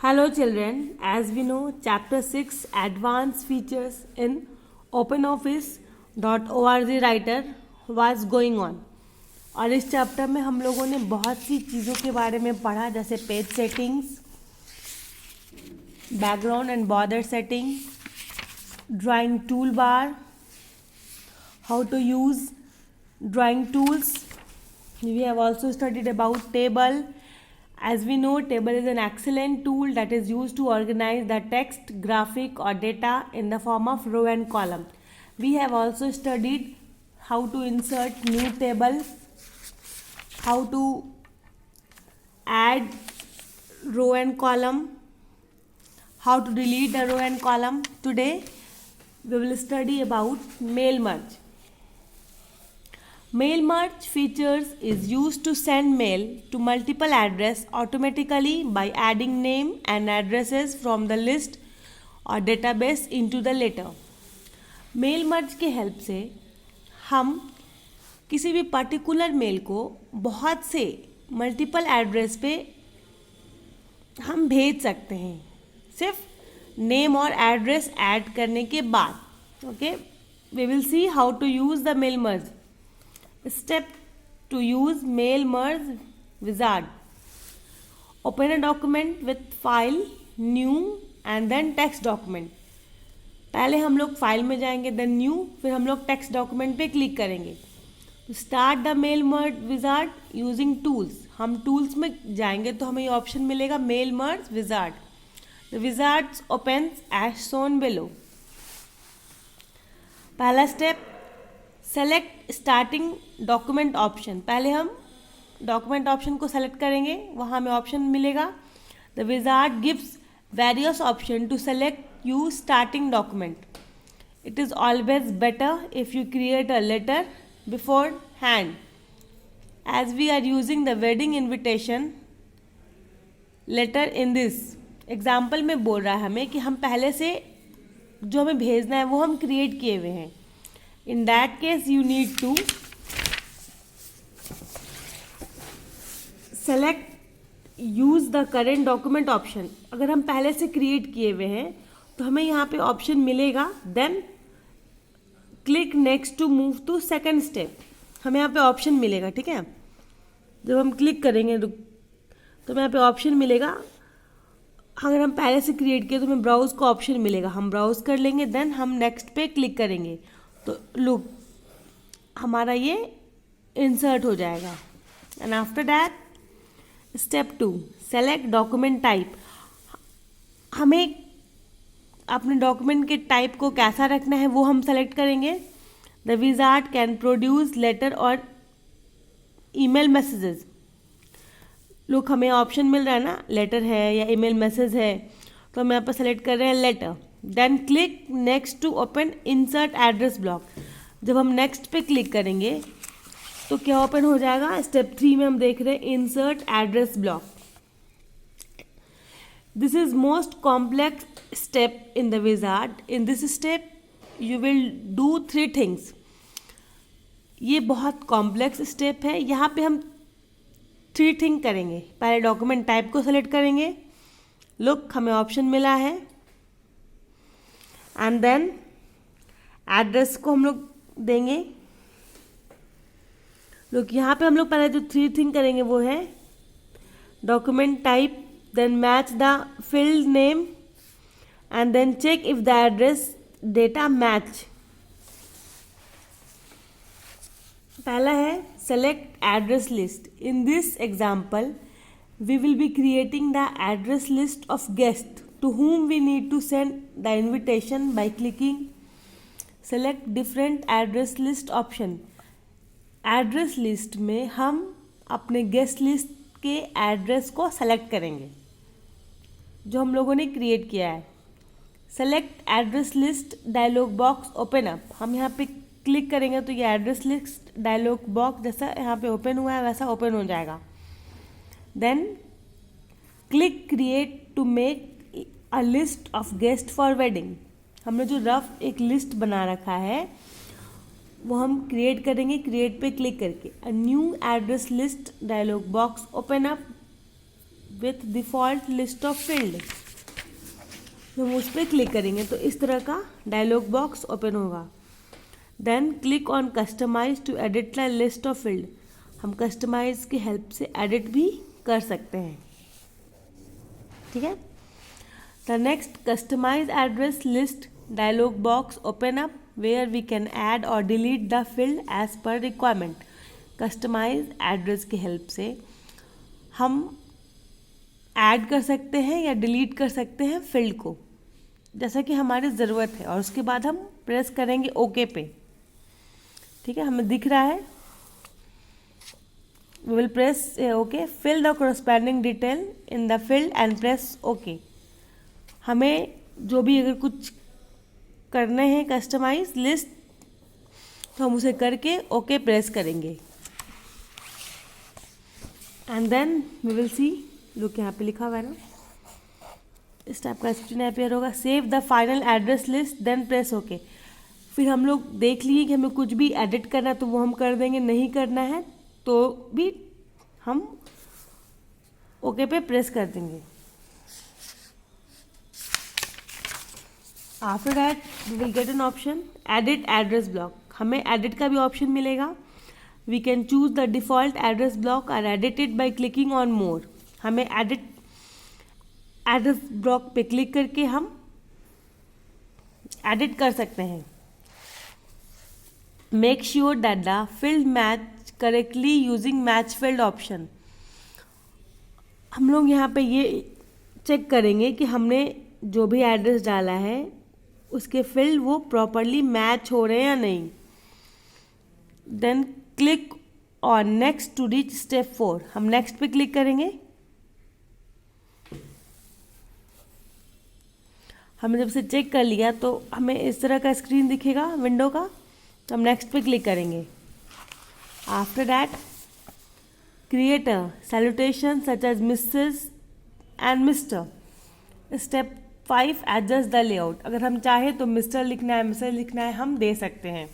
Hello children, as we know, Chapter 6 Advanced Features in OpenOffice.org Writer was going on। और इस chapter में हम लोगों ने बहुत सी चीज़ों के बारे में पढ़ा, जैसे page settings, background and border setting, drawing toolbar, how to use drawing tools. We have also studied about table. As we know, table is an excellent tool that is used to organize the text, graphic or data in the form of row and column. We have also studied how to insert new table, how to add row and column, how to delete the row and column. Today we will study about mail merge. Mail merge features is used to send mail to multiple address automatically by adding name and addresses from the list or database into the letter. Mail merge के help से हम किसी भी particular mail को बहुत से multiple address पे हम भेज सकते हैं, सिर्फ नेम और एड्रेस ऐड करने के बाद। Okay, we will see how to use the mail merge. Step to use mail merge wizard. Open a document with file, new and then text document. पहले हम लोग फाइल में जाएंगे, then new, फिर हम लोग टेक्स्ट डॉक्यूमेंट पे click करेंगे। Start the mail merge wizard using tools. हम टूल्स में जाएंगे तो हमें ये ऑप्शन मिलेगा mail merge wizard. The wizard opens as shown below. पहला step, select starting document option. पहले हम डॉक्यूमेंट ऑप्शन को सेलेक्ट करेंगे, वहाँ हमें ऑप्शन मिलेगा। The wizard gives various option to select you starting document. It is always better if you create a letter beforehand, as we are using the wedding invitation letter in this. Example में बोल रहा है हमें कि हम पहले से जो हमें भेजना है वो हम क्रिएट किए हुए हैं। In that case, you need to select use the current document option. अगर हम पहले से क्रिएट किए हुए हैं तो हमें यहाँ पे ऑप्शन मिलेगा, then click next to move to second step. हमें यहाँ पे ऑप्शन मिलेगा, ठीक है। जब हम क्लिक करेंगे तो हमें यहाँ पे ऑप्शन मिलेगा। अगर हम पहले से क्रिएट किए तो हमें ब्राउज का ऑप्शन मिलेगा, हम ब्राउज कर लेंगे, देन हम नेक्स्ट पे क्लिक करेंगे तो लुक हमारा ये इंसर्ट हो जाएगा। And after that step 2, select document type. हमें अपने डॉक्यूमेंट के टाइप को कैसा रखना है वो हम सेलेक्ट करेंगे। The wizard can produce letter और ईमेल मैसेजेस। लुक हमें ऑप्शन मिल रहा है ना, लेटर है या ईमेल मैसेज है, तो हम यहाँ पर सेलेक्ट कर रहे हैं letter. Then click next to open insert address block. जब हम नेक्स्ट पे क्लिक करेंगे तो क्या ओपन हो जाएगा, स्टेप 3 में हम देख रहे हैं insert address block. This is most complex step in the wizard. In this step you will do 3 things. ये बहुत कॉम्प्लेक्स स्टेप है, यहाँ पे हम 3 थिंग करेंगे। पहले डॉक्यूमेंट टाइप को सेलेक्ट करेंगे, लुक हमें ऑप्शन मिला है, एंड देन एड्रेस को हम लोग देंगे। लोग यहाँ पे हम लोग पहले जो 3 थिंग करेंगे वो है document type, then match the field name and then check if the address data match. पहला है select address list. In this example we will be creating the address list of guest to whom we need to send the invitation by clicking select different address list option. Address list में हम अपने guest list के address को select करेंगे जो हम लोगों ने क्रिएट किया है। Select address list dialog box open up. हम यहाँ पे क्लिक करेंगे तो ये एड्रेस लिस्ट डायलॉग बॉक्स जैसा यहाँ पे ओपन हुआ है वैसा ओपन हो जाएगा। Then click create to make a list of guest for wedding. हमने जो रफ एक लिस्ट बना रखा है वो हम क्रिएट करेंगे, क्रिएट पे क्लिक करके। A new address list dialog box open up with default list of field. हम उस पर क्लिक करेंगे तो इस तरह का डायलॉग बॉक्स ओपन होगा। Then click on customize to edit the list of field. हम कस्टमाइज की हेल्प से एडिट भी कर सकते हैं, ठीक है। The next customize address list dialog box open up where we can add और delete the field as per requirement. Customise address की हेल्प से हम ऐड कर सकते हैं या डिलीट कर सकते हैं फील्ड को, जैसा कि हमारी ज़रूरत है, और उसके बाद हम प्रेस करेंगे ओके पे, ठीक है। हमें दिख रहा है, we will press OK, fill the corresponding detail in the field and press OK। हमें जो भी अगर कुछ करने हैं कस्टमाइज लिस्ट, तो हम उसे करके OK प्रेस करेंगे। And then we will see, look यहाँ पे लिखा हुआ है ना, इस टाइप का स्क्रीन अपेयर होगा, save the final address list then press OK। फिर हम लोग देख लिए कि हमें कुछ भी एडिट करना है तो वो हम कर देंगे, नहीं करना है तो भी हम ओके पे प्रेस कर देंगे। After that we will get an option edit address block. हमें एडिट का भी ऑप्शन मिलेगा। We can choose the default address block और edit it by clicking on more. हमें एडिट एड्रेस ब्लॉक पे क्लिक करके हम एडिट कर सकते हैं। Make sure that the field match correctly using match field option. हम लोग यहाँ पे ये चेक करेंगे कि हमने जो भी एड्रेस डाला है उसके फील्ड वो प्रॉपरली मैच हो रहे हैं या नहीं। Then click on next to reach step 4। हम नेक्स्ट पे क्लिक करेंगे। हमने जब से चेक कर लिया तो हमें इस तरह का स्क्रीन दिखेगा विंडो का, तो हम नेक्स्ट पे क्लिक करेंगे। After that create a salutation such as Mrs and Mr. Step 5 adjust the layout. अगर हम चाहें तो मिस्टर लिखना है, मिसेस लिखना है, हम दे सकते हैं।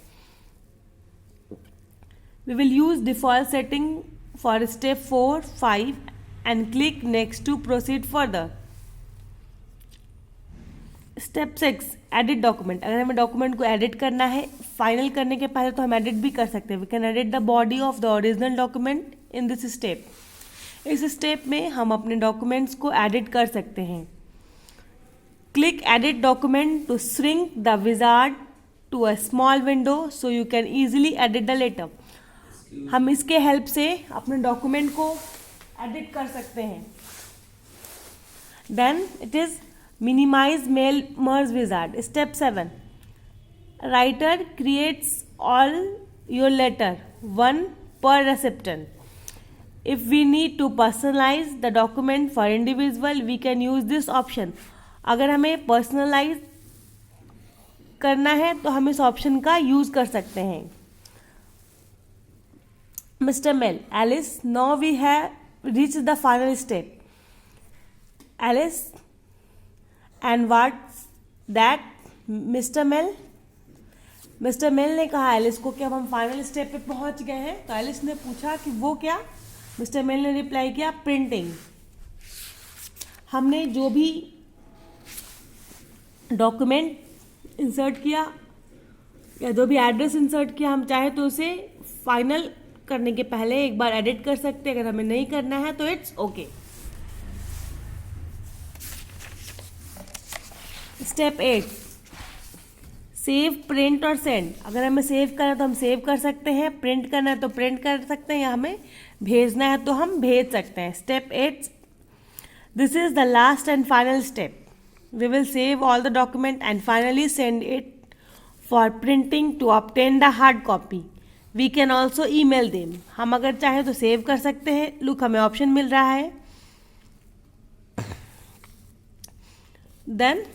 We will use default setting for step 4, 5 and click next to proceed further. Step 6 edit document. अगर हमें डॉक्यूमेंट को एडिट करना है फाइनल करने के पहले तो हम एडिट भी कर सकते हैं। We can edit the body of the original document in this step. इस स्टेप में हम अपने डॉक्यूमेंट्स को एडिट कर सकते हैं। Click edit document to shrink the wizard to a small window so you can easily edit the letter. हम इसके हेल्प से अपने डॉक्यूमेंट को एडिट कर सकते हैं। Then it is minimize mail merge wizard. Step 7 writer creates all your letter one per recipient. If we need to personalize the document for individual we can use this option. अगर हमें personalise करना है तो हम इस option का use कर सकते हैं। Mr Mail Alice, now we have reached the final step. Alice and what's that Mr Mail. Mr Mail ने कहा एलिस को कि अब हम फाइनल स्टेप पे पहुंच गए हैं। तो एलिस ने पूछा कि वो क्या। मिस्टर मेल ने रिप्लाई किया प्रिंटिंग। हमने जो भी डॉक्यूमेंट इंसर्ट किया या जो भी एड्रेस इंसर्ट किया, हम चाहे तो उसे फाइनल करने के पहले एक बार एडिट कर सकते हैं। अगर हमें नहीं करना है तो it's okay. Step 8 save, print और सेंड। अगर हमें सेव करना है तो हम सेव कर सकते हैं, प्रिंट करना है तो प्रिंट कर सकते हैं, या हमें भेजना है तो हम भेज सकते हैं। Step 8 this is the last and final step. We will save all the document and finally send it for printing to obtain the hard copy. We can also email them. हम अगर चाहें तो सेव कर सकते हैं। Look, हमें option मिल रहा है। देन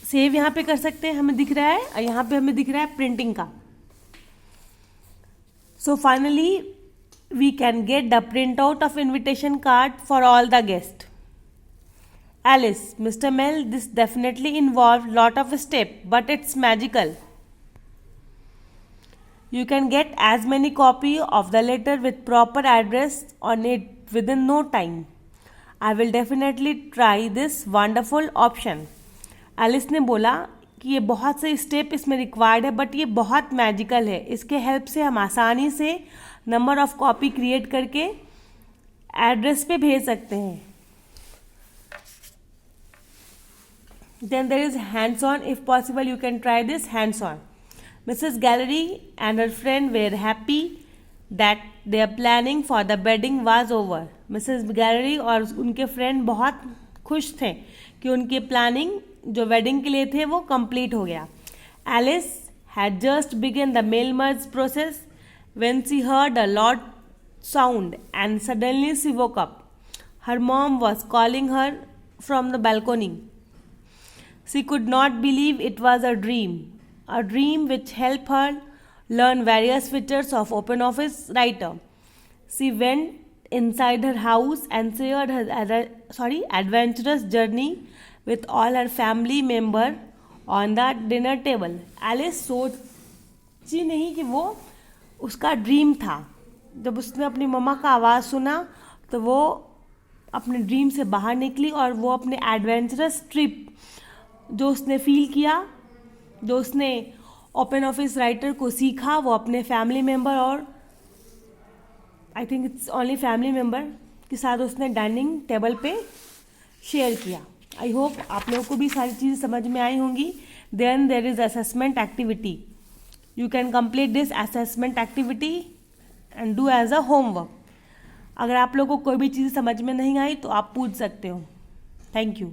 सेव यहाँ पे कर सकते हैं, हमें दिख रहा है, और यहाँ पे हमें दिख रहा है प्रिंटिंग का। So finally we can get the printout of invitation card for all the guest. Alice, Mr Mail, this definitely involve lot of step but it's magical. You can get as many copy of the letter with proper address on it within no time. I will definitely try this wonderful option. Alice ने बोला कि ये बहुत से step इसमें required है, but ये बहुत मैजिकल है. इसके हेल्प से हम आसानी से नंबर ऑफ कॉपी क्रिएट करके एड्रेस पे भेज सकते हैं. Then there is hands-on. If possible, you can try this hands-on. Mrs. Gallery and her friend were happy that their planning for the wedding was over. Mrs. Gallery और उनके friend बहुत खुश थे कि उनकी प्लानिंग जो वेडिंग के लिए थे वो कंप्लीट हो गया. Alice had just begun the mail merge process when she heard a loud sound and suddenly she woke up. Her mom was calling her from the balcony. She could not believe it was a dream which helped her learn various features of OpenOffice Writer. She went inside her house and shared her adventurous journey with all her family members on the dinner table. Alice सोची नहीं कि वो उसका dream था. जब उसने अपनी मम्मा का आवाज़ सुना तो वो अपने ड्रीम से बाहर निकली और वो अपने एडवेंचरस ट्रिप जो उसने फील किया, जो उसने ओपन ऑफिस राइटर को सीखा, वो अपने फैमिली मेम्बर और I think it's only family member के साथ उसने डाइनिंग टेबल पे शेयर किया. आई होप आप लोगों को भी सारी चीज़ें समझ में आई होंगी. Then there is assessment activity. You can complete this assessment activity and do as a homework. अगर आप लोगों को कोई भी चीज़ समझ में नहीं आई तो आप पूछ सकते हो. Thank you.